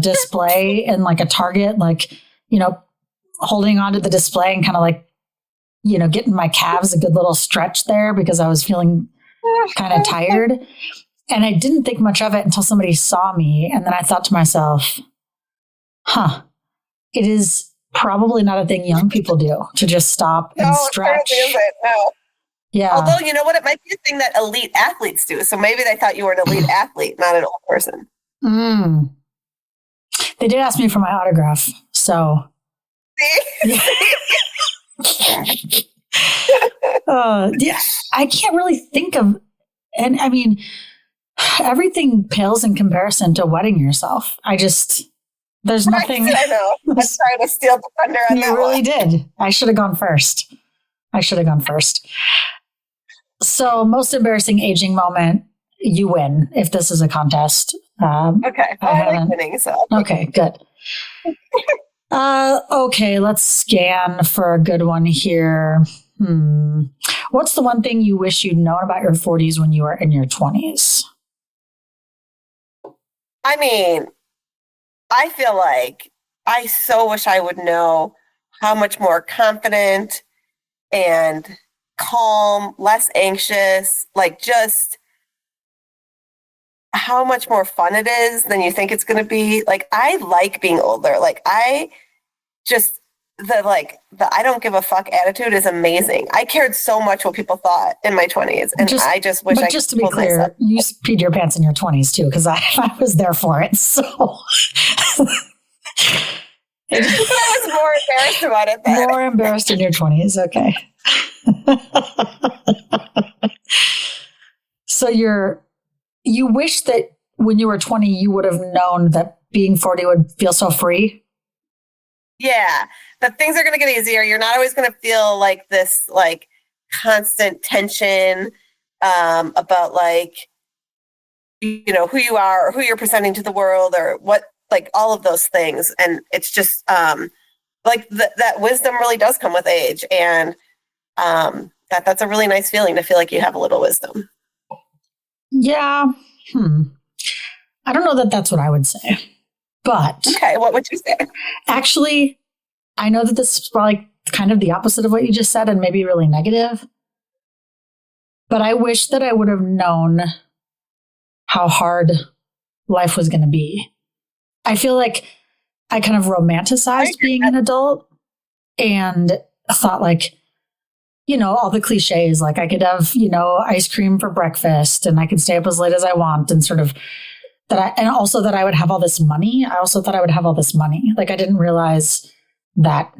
display in like a Target, like, holding onto the display and kind of like, getting my calves a good little stretch there because I was feeling kind of tired. And I didn't think much of it until somebody saw me. And then I thought to myself, it is probably not a thing young people do to just stop and stretch. No. Yeah. Although, you know what? It might be a thing that elite athletes do. So maybe they thought you were an elite athlete, not an old person. They did ask me for my autograph, so. Yeah. I can't really think of, and I mean, everything pales in comparison to wetting yourself. There's nothing. I know. I'm trying to steal the thunder on that. You really did. I should have gone first. So, most embarrassing aging moment, you win if this is a contest. Okay. I like winning, so. Okay, good. Okay, let's scan for a good one here. What's the one thing you wish you'd known about your 40s when you were in your 20s? I mean, I feel like I so wish I would know how much more confident and calm, less anxious, like just how much more fun it is than you think it's going to be. Like, I like being older. Like, I just, the I don't give a fuck attitude is amazing. I cared so much what people thought in my 20s. And I just wish just to be clear, myself. You peed your pants in your 20s too, because I was there for it. So I was more embarrassed about it then. More embarrassed in your 20s. Okay. So you wish that when you were 20, you would have known that being 40 would feel so free? Yeah, that things are going to get easier. You're not always going to feel like this, like, constant tension about, like, you know, who you are or who you're presenting to the world or what, like, all of those things. And it's just like that wisdom really does come with age. And that's a really nice feeling to feel like you have a little wisdom. Yeah. I don't know that that's what I would say. But okay, what would you say? Actually, I know that this is probably kind of the opposite of what you just said and maybe really negative. But I wish that I would have known how hard life was going to be. I feel like I kind of romanticized being an adult and thought, like, you know, all the cliches, like I could have, you know, ice cream for breakfast and I could stay up as late as I want and sort of and also that I would have all this money. I also thought I would have all this money. Like, I didn't realize that,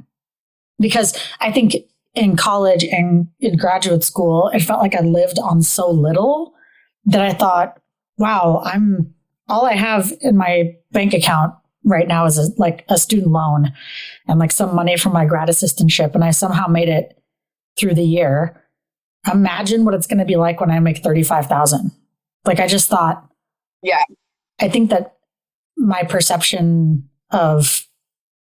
because I think in college and in graduate school, it felt like I lived on so little that I thought, wow, all I have in my bank account right now is a student loan and like some money from my grad assistantship. And I somehow made it through the year. Imagine what it's going to be like when I make $35,000. Like, I just thought, yeah. I think that my perception of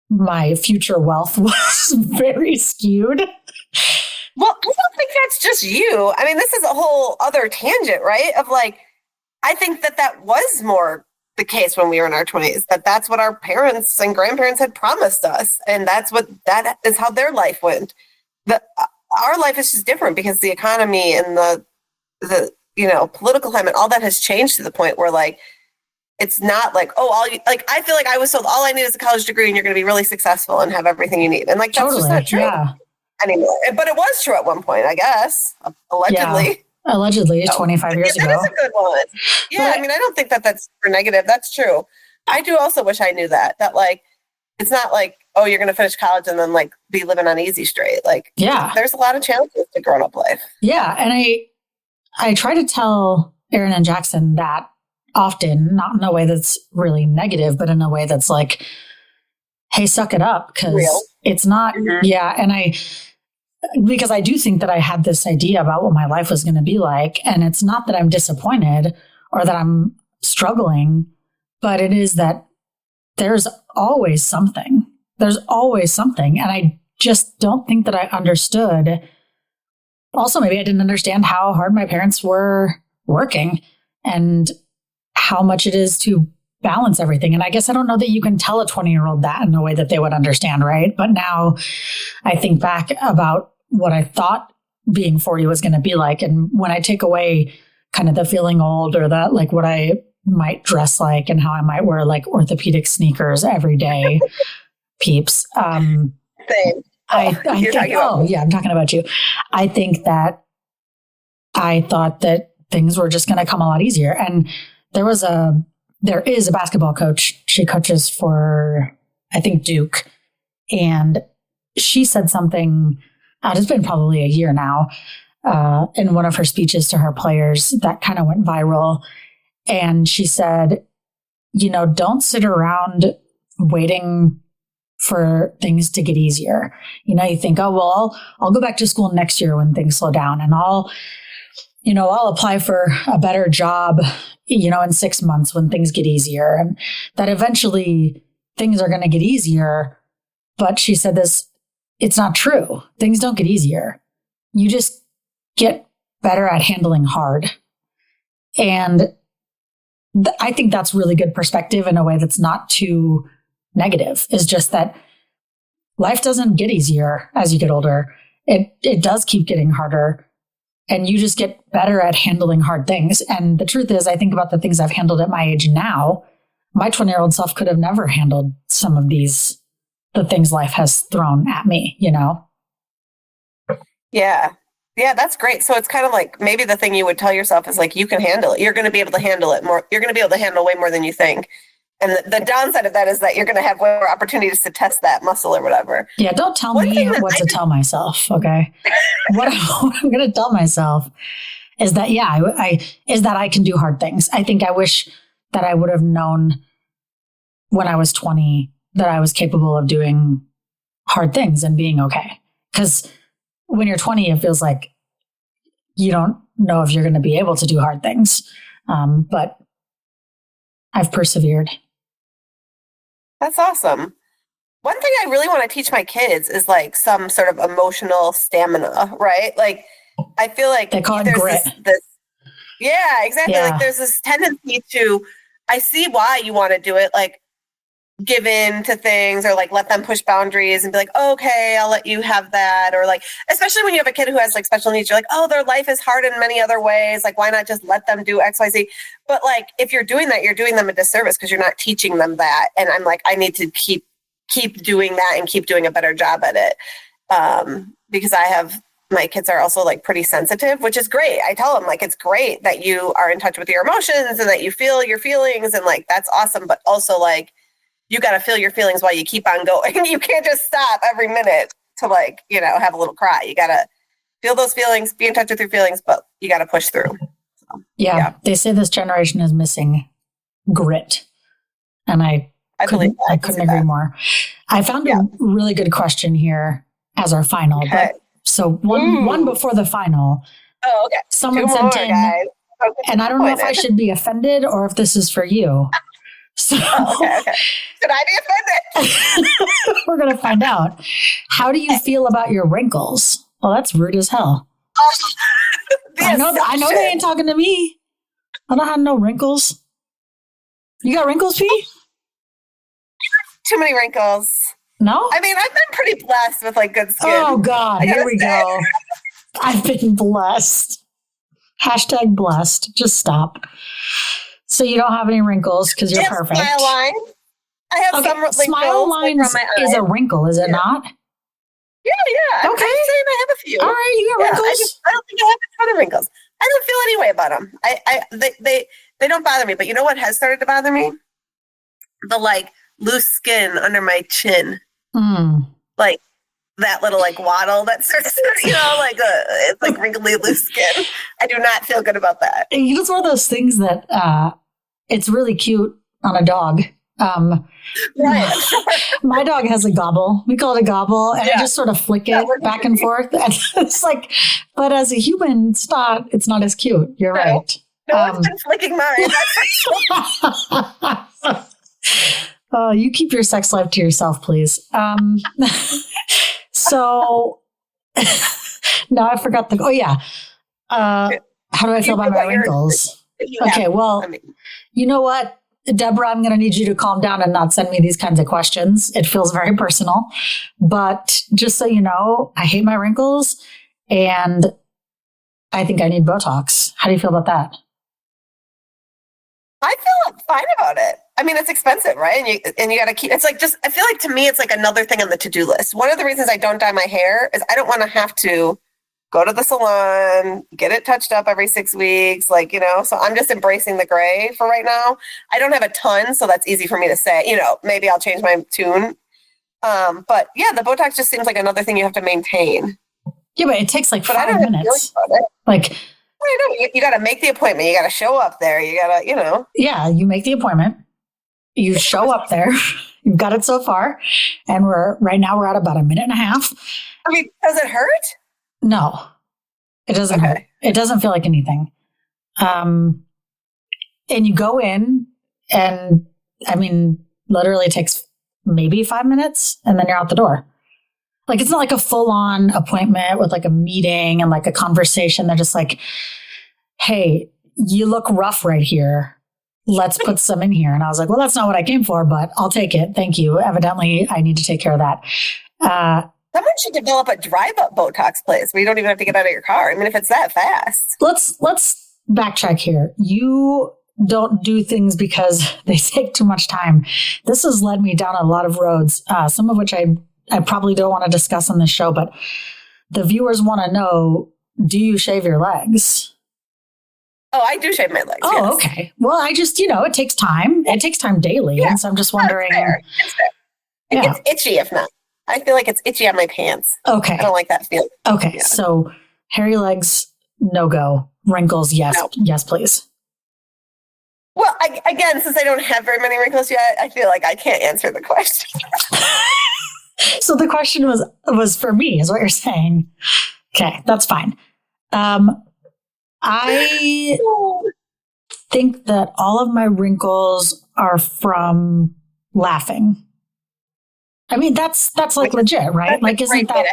my future wealth was very skewed. Well, I don't think that's just you. I mean, this is a whole other tangent, right? Of like, I think that was more the case when we were in our 20s, that's what our parents and grandparents had promised us. And that is how their life went. Our life is just different because the economy and the you know, political climate, all that has changed to the point where, like, it's not like, I feel like I was told all I need is a college degree and you're going to be really successful and have everything you need. And like, that's just not true anymore. But it was true at one point, I guess, allegedly. Yeah. Allegedly, 25 years ago. That is a good one. Yeah, I mean, I don't think that's super negative. That's true. I do also wish I knew that, like, it's not like, oh, you're going to finish college and then, like, be living on easy straight. Like, yeah, there's a lot of challenges to grown-up life. Yeah, and I try to tell Aaron and Jackson that often, not in a way that's really negative, but in a way that's like, hey, suck it up, because it's not, and because I do think that I had this idea about what my life was going to be like, and it's not that I'm disappointed or that I'm struggling, but it is that there's always something. There's always something, and I just don't think that I understood. Also, maybe I didn't understand how hard my parents were working and how much it is to balance everything. And I guess I don't know that you can tell a 20-year-old that in a way that they would understand, right? But now I think back about what I thought being 40 was going to be like. And when I take away kind of the feeling old or that, like, what I might dress like and how I might wear like orthopedic sneakers every day, Peeps. Same. I'm talking about you. I think that I thought that things were just going to come a lot easier. And there is a basketball coach. She coaches for, I think, Duke. And she said something, it's been probably a year now, in one of her speeches to her players that kind of went viral. And she said, you know, don't sit around waiting for things to get easier. You know, you think, oh, well, I'll go back to school next year when things slow down, and I'll apply for a better job, you know, in 6 months when things get easier, and that eventually things are going to get easier. But she said this, it's not true. Things don't get easier. you just get better at handling hard. And I think that's really good perspective in a way that's not too negative. Is just that life doesn't get easier as you get older. It does keep getting harder, and you just get better at handling hard things. And the truth is, I think about the things I've handled at my age now. My 20-year-old self could have never handled some of the things life has thrown at me, you know? Yeah. Yeah, that's great. So it's kind of like maybe the thing you would tell yourself is like, you can handle it. You're going to be able to handle it more. You're going to be able to handle way more than you think. And the downside of that is that you're going to have more opportunities to test that muscle or whatever. Yeah, don't tell me what to tell myself, okay? what I'm going to tell myself is that, I can do hard things. I think I wish that I would have known when I was 20 that I was capable of doing hard things and being okay. Because when you're 20, it feels like you don't know if you're going to be able to do hard things. But I've persevered. That's awesome. One thing I really want to teach my kids is like some sort of emotional stamina, right? Like, I feel like they call it grit. Yeah, exactly. Yeah. Like there's this tendency I see why you want to do it. Like, give in to things or like let them push boundaries and be like, oh, okay, I'll let you have that. Or like, especially when you have a kid who has like special needs, you're like, oh, their life is hard in many other ways. Like, why not just let them do X, Y, Z? But like, if you're doing that, you're doing them a disservice because you're not teaching them that. And I'm like, I need to keep doing that and keep doing a better job at it. Because my kids are also like pretty sensitive, which is great. I tell them like, it's great that you are in touch with your emotions and that you feel your feelings and like, that's awesome. But also like, you got to feel your feelings while you keep on going. You can't just stop every minute to like, have a little cry. You got to feel those feelings, be in touch with your feelings, but you got to push through. So, yeah. They say this generation is missing grit. And I couldn't agree more. I found a really good question here as our final. Okay. But so one before the final. Oh, okay. Someone sent in, okay. And I don't know if I should be offended or if this is for you. So, okay. Should I be offended? We're going to find out. How do you feel about your wrinkles? Well, that's rude as hell. I know they ain't talking to me. I don't have no wrinkles. You got wrinkles, P? Too many wrinkles. No? I mean, I've been pretty blessed with like good skin. Oh, God. Here we go. I've been blessed. Hashtag blessed. Just stop. So you don't have any wrinkles because you're perfect. Smile line. I have some wrinkles. Smile lines is a wrinkle, is it not? Yeah. Okay. I'm saying I have a few. All right, you got wrinkles. I don't think I have a ton of wrinkles. I don't feel any way about them. They don't bother me. But you know what has started to bother me? The like loose skin under my chin. Like that little like waddle that starts, it's like wrinkly loose skin. I do not feel good about that. It's one of those things that it's really cute on a dog. Right, sure. My dog has a gobble. We call it a gobble, and I just sort of flick it back and forth. And it's like, but as a human, it's not as cute. You're right. No one's been flicking mine. Oh, you keep your sex life to yourself, please. So now I forgot how do I feel about my wrinkles? Okay, well, you know what, Deborah, I'm going to need you to calm down and not send me these kinds of questions. It feels very personal, but just so you know, I hate my wrinkles and I think I need Botox. How do you feel about that? I feel fine about it. I mean, it's expensive, right? And you got to keep, it's like I feel like to me, it's like another thing on the to-do list. One of the reasons I don't dye my hair is I don't want to have to go to the salon, get it touched up every 6 weeks, so I'm just embracing the gray for right now. I don't have a ton, so that's easy for me to say, maybe I'll change my tune. But yeah, the Botox just seems like another thing you have to maintain. Yeah, but it takes like 5 minutes. Like, I know, you got to make the appointment. You got to show up there. You got to, Yeah, you make the appointment. You show up there. You've got it so far. And right now we're at about a minute and a half. I mean, does it hurt? No, it doesn't hurt. It doesn't feel like anything. And you go in and literally it takes maybe 5 minutes and then you're out the door. Like, it's not like a full on appointment with like a meeting and like a conversation. They're just like, hey, you look rough right here. Let's put some in here. And I was like, well, that's not what I came for, but I'll take it. Thank you. Evidently, I need to take care of that. Someone should develop a drive-up Botox place where you don't even have to get out of your car. I mean, if it's that fast. Let's backtrack here. You don't do things because they take too much time. This has led me down a lot of roads, some of which I probably don't want to discuss on this show, but the viewers want to know, do you shave your legs? Oh, I do shave my legs. Oh, yes. Okay. Well, I just, it takes time. It takes time daily. Yeah. And so I'm just wondering. It's fair. It gets itchy if not. I feel like it's itchy on my pants. Okay. I don't like that feeling. Okay. Yeah. So hairy legs, no go. Wrinkles, yes. No. Yes, please. Well, again, since I don't have very many wrinkles yet, I feel like I can't answer the question. So the question was for me, is what you're saying. Okay, that's fine. I think that all of my wrinkles are from laughing. I mean, that's like legit, right? Like, isn't that?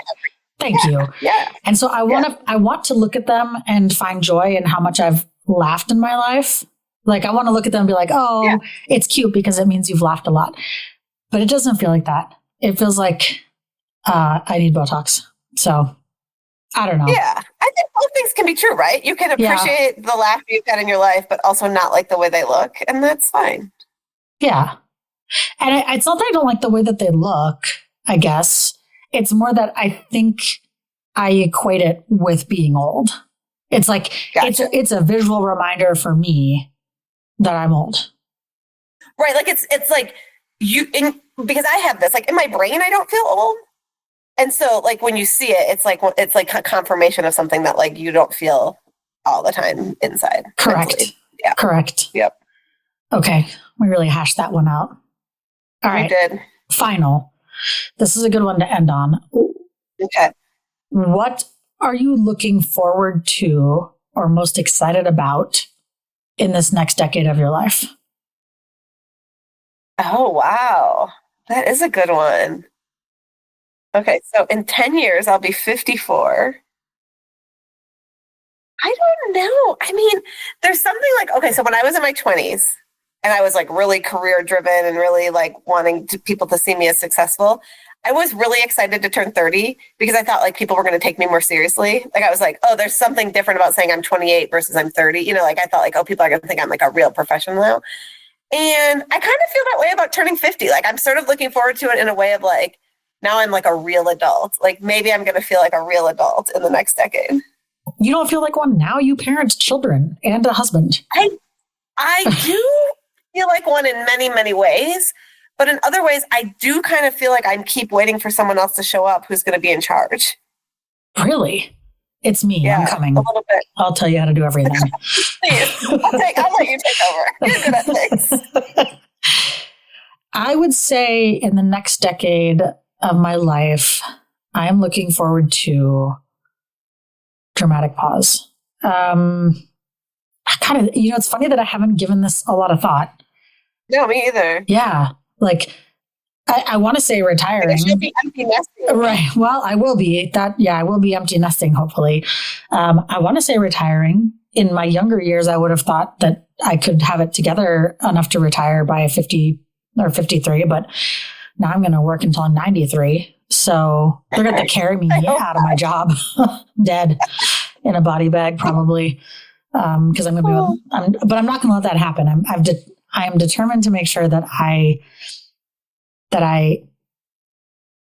Thank you. Yeah. And so I want to look at them and find joy in how much I've laughed in my life. Like, I want to look at them and be like, oh, it's cute because it means you've laughed a lot. But it doesn't feel like that. It feels like I need Botox. So I don't know. Yeah. I think both things can be true, right? You can appreciate the laughter you've had in your life, but also not like the way they look. And that's fine. Yeah. And it's not that I don't like the way that they look, I guess. It's more that I think I equate it with being old. It's like, it's a visual reminder for me that I'm old. Right. Like it's like because I have this, like in my brain, I don't feel old. And so like when you see it, it's like a confirmation of something that like you don't feel all the time inside. Correct. Mentally. Yeah. Correct. Yep. Okay. We really hashed that one out. All right. We did. Final. This is a good one to end on. Okay. What are you looking forward to or most excited about in this next decade of your life? Oh, wow. That is a good one. Okay. So in 10 years, I'll be 54. I don't know. I mean, there's something like, okay, so when I was in my 20s, and I was like really career driven and really like wanting people to see me as successful, I was really excited to turn 30 because I thought like people were going to take me more seriously. Like I was like, oh, there's something different about saying I'm 28 versus I'm 30. Like I thought like, oh, people are going to think I'm like a real professional now. And I kind of feel that way about turning 50. Like I'm sort of looking forward to it in a way of like, now I'm like a real adult. Like maybe I'm going to feel like a real adult in the next decade. You don't feel like one now? You parent children and a husband. I do feel like one in many, many ways. But in other ways, I do kind of feel like I keep waiting for someone else to show up who's going to be in charge. Really? It's me. Yeah, I'm coming. A little bit. I'll tell you how to do everything. Please. I'll let you take over. You're good at things. I would say in the next decade of my life, I am looking forward to dramatic pause. I kind of, it's funny that I haven't given this a lot of thought. No, me either. Yeah. Like, I want to say retiring. You'll be empty nesting. Right. Well, I will be that. Yeah, I will be empty nesting, hopefully. I want to say retiring. In my younger years, I would have thought that I could have it together enough to retire by 50 or 53, but now I'm going to work until I'm 93. So they're going to carry me out of my job, dead in a body bag, probably. Because I'm going to be, but I'm not going to let that happen. I am determined to make sure that I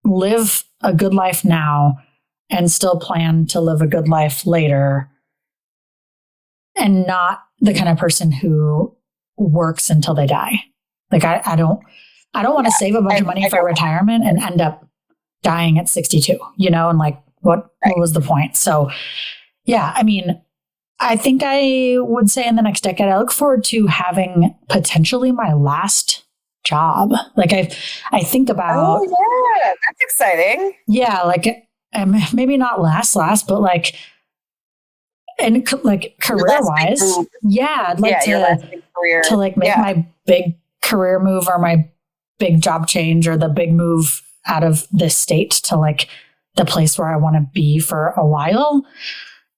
live a good life now and still plan to live a good life later, and not the kind of person who works until they die. Like I don't want to save a bunch of money for retirement and end up dying at 62, and like what was the point? So yeah, I mean, I think I would say in the next decade, I look forward to having potentially my last job. Like I think about. Oh yeah, that's exciting. Yeah, like maybe not last, but like, and like career wise, yeah, I'd like to like make my big career move or my big job change or the big move out of this state to like the place where I want to be for a while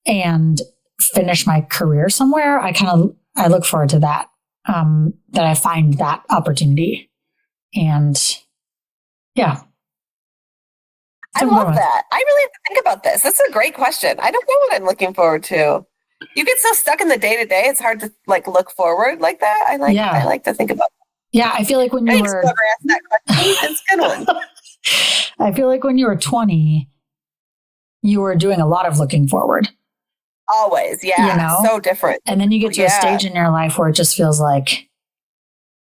and finish my career somewhere, I look forward to that, that I find that opportunity. And yeah. I love that. I really have to think about this. That's a great question. I don't know what I'm looking forward to. You get so stuck in the day to day, it's hard to like look forward like that. I like to think about that. Yeah, I feel like when you were whoever asked that question. It's a good one. I feel like when you were 20, you were doing a lot of looking forward. Always, yeah. So different. And then you get to a stage in your life where it just feels like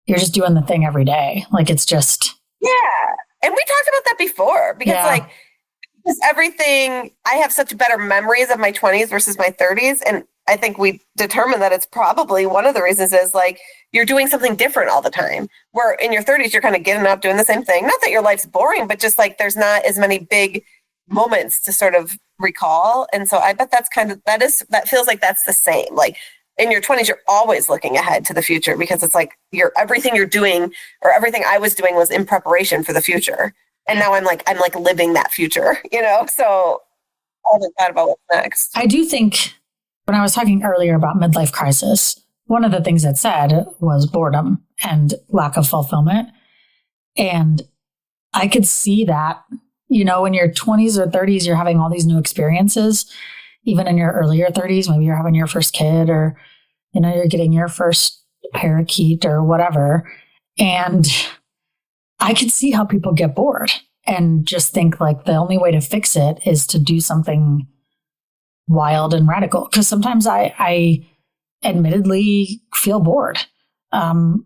you're just doing the thing every day. Like it's just And we talked about that before because everything, I have such better memories of my 20s versus my 30s. And I think we determined that it's probably one of the reasons is like you're doing something different all the time. Where in your 30s, you're kind of getting up, doing the same thing. Not that your life's boring, but just like there's not as many big moments to sort of recall. And so I bet that feels like that's the same. Like in your 20s, you're always looking ahead to the future because it's like everything you're doing or everything I was doing was in preparation for the future. And now I'm like living that future, so I haven't thought about what's next. I do think when I was talking earlier about midlife crisis, one of the things it said was boredom and lack of fulfillment. And I could see that, in your 20s or 30s, you're having all these new experiences. Even in your earlier 30s, maybe you're having your first kid or, you're getting your first parakeet or whatever. And I could see how people get bored and just think like the only way to fix it is to do something wild and radical. Because sometimes I admittedly feel bored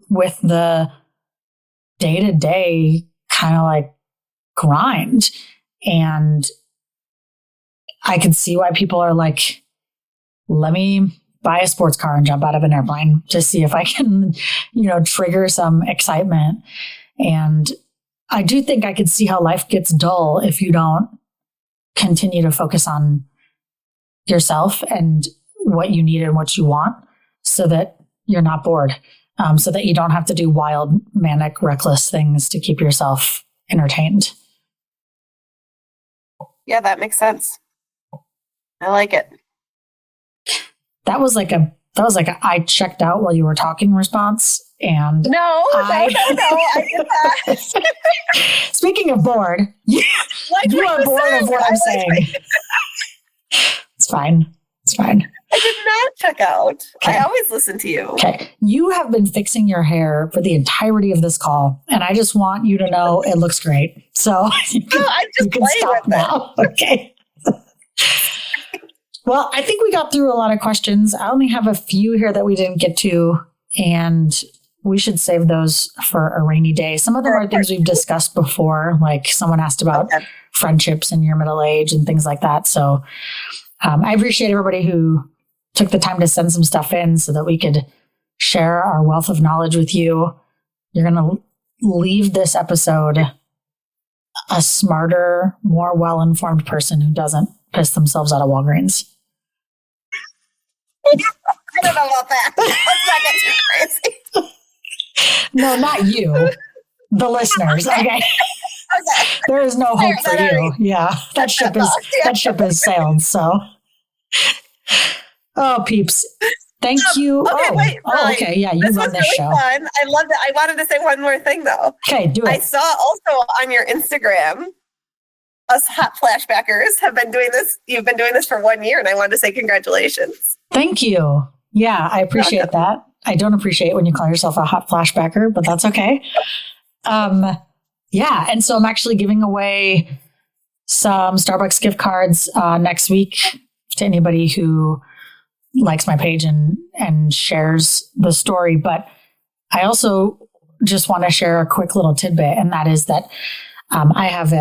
with the day-to-day kind of like grind. And I can see why people are like, let me buy a sports car and jump out of an airplane to see if I can, trigger some excitement. And I do think I could see how life gets dull if you don't continue to focus on yourself and what you need and what you want so that you're not bored, so that you don't have to do wild, manic, reckless things to keep yourself entertained. Yeah, that makes sense. I like it. That was like a I checked out while you were talking response. And no, I did that. Speaking of bored, you are bored of what I'm saying. It's fine. I did not check out. Okay. I always listen to you. Okay. You have been fixing your hair for the entirety of this call, and I just want you to know it looks great. So you can stop now. Okay. Well, I think we got through a lot of questions. I only have a few here that we didn't get to, and we should save those for a rainy day. Some of them are things we've discussed before, like someone asked about friendships in your middle age and things like that. So I appreciate everybody who took the time to send some stuff in so that we could share our wealth of knowledge with you. You're going to leave this episode a smarter, more well-informed person who doesn't piss themselves out of Walgreens. I don't know about that. Let's not get too crazy. No, not you. The listeners. Okay. There is no hope for you. Yeah. That ship is sailed. So. Oh, Peeps. Thank you. Okay, wait. Okay. Yeah. You run this show. Fun. I loved it. I wanted to say one more thing though. Okay. Do it. I saw also on your Instagram, us hot flashbackers have been doing this. You've been doing this for 1 year, and I wanted to say congratulations. Thank you. Yeah, I appreciate that. I don't appreciate when you call yourself a hot flashbacker, but that's okay. Yeah, and so I'm actually giving away some Starbucks gift cards next week to anybody who likes my page and shares the story. But I also just want to share a quick little tidbit, and that is that I have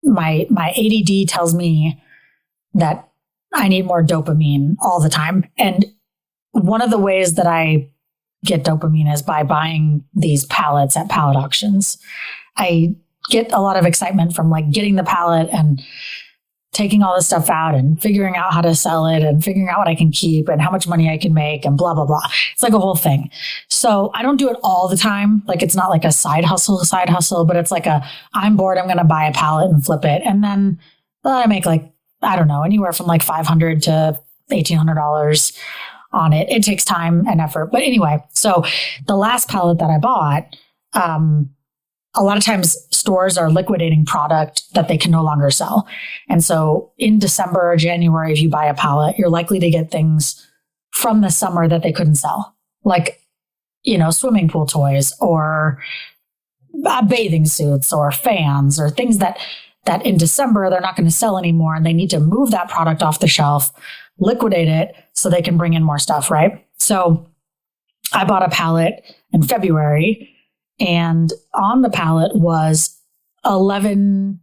my ADD tells me that I need more dopamine all the time. And one of the ways that I get dopamine is by buying these palettes at palette auctions. I get a lot of excitement from like getting the palette and taking all this stuff out and figuring out how to sell it and figuring out what I can keep and how much money I can make and blah, blah, blah. It's like a whole thing. So I don't do it all the time. Like it's not like a side hustle, but it's like I'm bored. I'm going to buy a pallet and flip it. And then I make like, I don't know, anywhere from like $500 to $1,800 on it. It takes time and effort. But anyway, so the last pallet that I bought, a lot of times stores are liquidating product that they can no longer sell. And so in December or January, if you buy a pallet, you're likely to get things from the summer that they couldn't sell, like, swimming pool toys or bathing suits or fans or things that in December, they're not going to sell anymore. And they need to move that product off the shelf, liquidate it so they can bring in more stuff, right? So I bought a pallet in February. And on the pallet was 11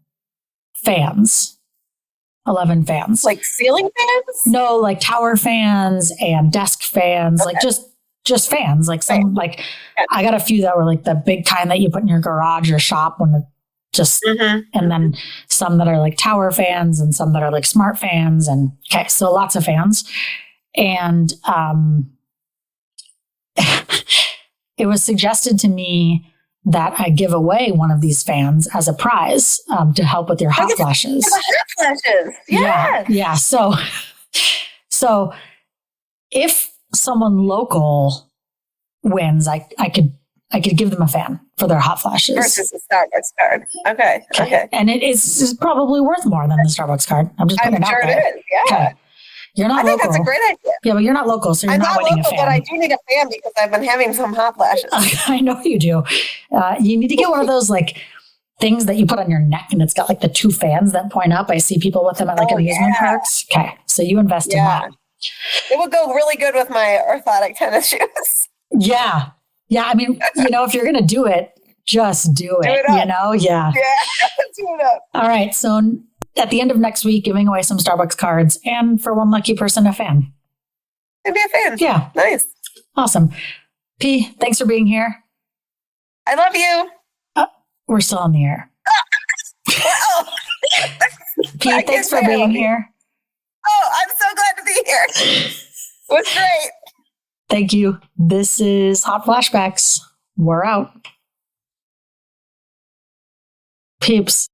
fans. 11 fans. Like ceiling fans? No, like tower fans and desk fans, okay. Like just fans. Like some, like I got a few that were like the big kind that you put in your garage or shop when it just, and then some that are like tower fans and some that are like smart fans. And okay, so lots of fans. And it was suggested to me that I give away one of these fans as a prize to help with your hot flashes. Hot flashes, yes. Yeah. So if someone local wins, I could give them a fan for their hot flashes versus the Starbucks card. Okay. And it is probably worth more than the Starbucks card. I'm just putting it out there. It is. Yeah. Okay. You're not local. I think that's a great idea. Yeah, but you're not local, so you're not winning a fan. But I do need a fan because I've been having some hot flashes. I know you do. You need to get one of those like things that you put on your neck, and it's got like the two fans that point up. I see people with them at like amusement parks. Okay, so you invest in that. It would go really good with my orthotic tennis shoes. Yeah. I mean, if you're gonna do it, just do it. Yeah. Yeah, do it up. All right, so. At the end of next week, giving away some Starbucks cards and for one lucky person, a fan. Maybe a fan. Yeah. Nice. Awesome. P, thanks for being here. I love you. We're still on the air. P, thanks for being here. Oh, I'm so glad to be here. It was great. Thank you. This is Hot Flashbacks. We're out. Peeps.